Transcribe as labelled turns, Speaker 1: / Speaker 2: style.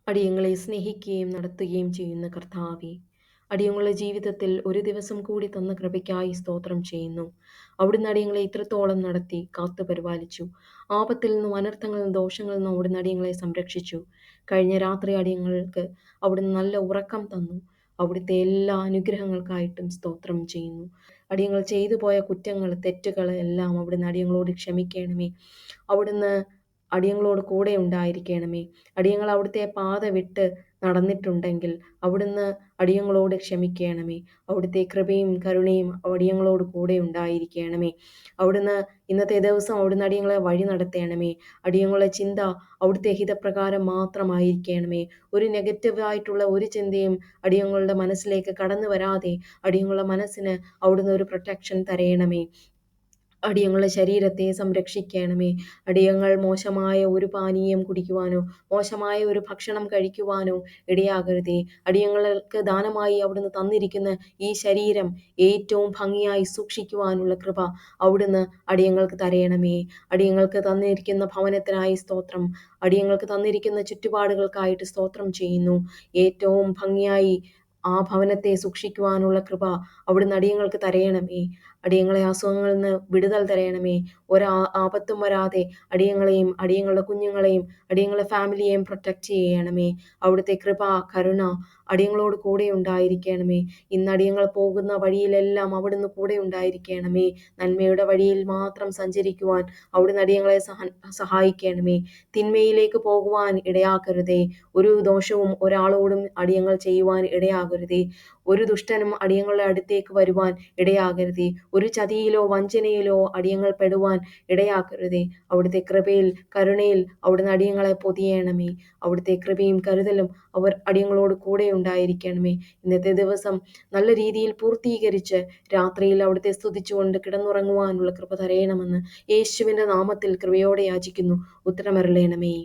Speaker 1: അടിയങ്ങളെ സ്നേഹിക്കുകയും നടത്തുകയും ചെയ്യുന്ന കർത്താവേ, അടിയങ്ങളുടെ ജീവിതത്തിൽ ഒരു ദിവസം കൂടി തന്ന കൃപയ്ക്കായി സ്തോത്രം ചെയ്യുന്നു. അവിടുന്ന് അടിയങ്ങളെ ഇത്രത്തോളം നടത്തി കാത്തു പരിപാലിച്ചു. ആപത്തിൽ നിന്നും അനർത്ഥങ്ങളിൽ നിന്നും ദോഷങ്ങളിൽ നിന്നും അവിടുന്ന് അടിയങ്ങളെ സംരക്ഷിച്ചു. കഴിഞ്ഞ രാത്രി അടിയങ്ങൾക്ക് അവിടുന്ന് നല്ല ഉറക്കം തന്നു. അവിടുത്തെ എല്ലാ അനുഗ്രഹങ്ങൾക്കായിട്ടും സ്തോത്രം ചെയ്യുന്നു. അടിയങ്ങൾ ചെയ്തു പോയ കുറ്റങ്ങൾ, തെറ്റുകൾ എല്ലാം അവിടുന്ന് അടിയങ്ങളോട് ക്ഷമിക്കണമേ. അവിടുന്ന് അടിയങ്ങളോട് കൂടെ ഉണ്ടായിരിക്കണമേ. അടിയങ്ങൾ അവിടുത്തെ പാത വിട്ട് നടന്നിട്ടുണ്ടെങ്കിൽ അവിടുന്ന് അടിയങ്ങളോട് ക്ഷമിക്കണമേ. അവിടുത്തെ കൃപയും കരുണയും അടിയങ്ങളോട് കൂടെ ഉണ്ടായിരിക്കണമേ. അവിടുന്ന് ഇന്നത്തെ ദിവസം അവിടുന്ന് അടിയങ്ങളെ വഴി നടത്തണമേ. അടിയങ്ങളുടെ ചിന്ത അവിടുത്തെ ഹിതപ്രകാരം മാത്രമായിരിക്കണമേ. ഒരു നെഗറ്റീവായിട്ടുള്ള ഒരു ചിന്തയും അടിയങ്ങളുടെ മനസ്സിലേക്ക് കടന്നു വരാതെ അടിയങ്ങളുടെ മനസ്സിന് അവിടുന്ന് ഒരു പ്രൊട്ടക്ഷൻ തരയണമേ. അടിയങ്ങളുടെ ശരീരത്തെ സംരക്ഷിക്കണമേ. അടിയങ്ങൾ മോശമായ ഒരു പാനീയം കുടിക്കുവാനോ മോശമായ ഒരു ഭക്ഷണം കഴിക്കുവാനോ ഇടയാകരുതേ. അടിയങ്ങൾക്ക് ദാനമായി അവിടുന്ന് തന്നിരിക്കുന്ന ഈ ശരീരം ഏറ്റവും ഭംഗിയായി സൂക്ഷിക്കുവാനുള്ള കൃപ അവിടുന്ന് അടിയങ്ങൾക്ക് തരയണമേ. അടിയങ്ങൾക്ക് തന്നിരിക്കുന്ന ഭവനത്തിനായി സ്തോത്രം. അടിയങ്ങൾക്ക് തന്നിരിക്കുന്ന ചുറ്റുപാടുകൾക്കായിട്ട് സ്തോത്രം ചെയ്യുന്നു. ഏറ്റവും ഭംഗിയായി ആ ഭവനത്തെ സൂക്ഷിക്കുവാനുള്ള കൃപ അവിടുന്ന് അടിയങ്ങൾക്ക് തരയണമേ. അടിയങ്ങളെ അസുഖങ്ങളിൽ നിന്ന് വിടുതൽ തരയണമേ. ആപത്തും വരാതെ അടിയങ്ങളെയും അടിയങ്ങളുടെ കുഞ്ഞുങ്ങളെയും അടിയങ്ങളുടെ ഫാമിലിയെയും പ്രൊട്ടക്റ്റ് ചെയ്യണമേ. അവിടുത്തെ കൃപ, കരുണ അടിയങ്ങളോട് കൂടെ ഉണ്ടായിരിക്കണമേ. ഇന്ന് അടിയങ്ങൾ പോകുന്ന വഴിയിലെല്ലാം അവിടുന്ന് കൂടെ ഉണ്ടായിരിക്കണമേ. നന്മയുടെ വഴിയിൽ മാത്രം സഞ്ചരിക്കുവാൻ അവിടുന്ന് അടിയങ്ങളെ സഹായിക്കണമേ. തിന്മയിലേക്ക് പോകുവാൻ ഇടയാക്കരുതേ. ഒരു ദോഷവും ഒരാളോടും അടിയങ്ങൾ ചെയ്യുവാൻ ഇടയാകരുതേ. ഒരു ദുഷ്ടനും അടിയങ്ങളുടെ അടുത്തേക്ക് വരുവാൻ ഇടയാകരുതേ. ഒരു ചതിയിലോ വഞ്ചനയിലോ അടിയങ്ങൾ പെടുവാൻ ഇടയാക്കരുതേ. അവിടുത്തെ കൃപയിൽ കരുണയിൽ അവിടുന്ന് അടിയങ്ങളെ പൊതിയണമേ. അവിടുത്തെ കൃപയും കരുതലും അടിയങ്ങളോട് കൂടെ ഉണ്ടായിരിക്കണമേ. ഇന്നത്തെ ദിവസം നല്ല രീതിയിൽ പൂർത്തീകരിച്ച് രാത്രിയിൽ അവിടുത്തെ സ്തുതിച്ചുകൊണ്ട് കിടന്നുറങ്ങുവാനുള്ള കൃപ തരയണമെന്ന് യേശുവിൻ്റെ നാമത്തിൽ കൃപയോടെ യാചിക്കുന്നു. ഉത്തരമരുളേണമേ.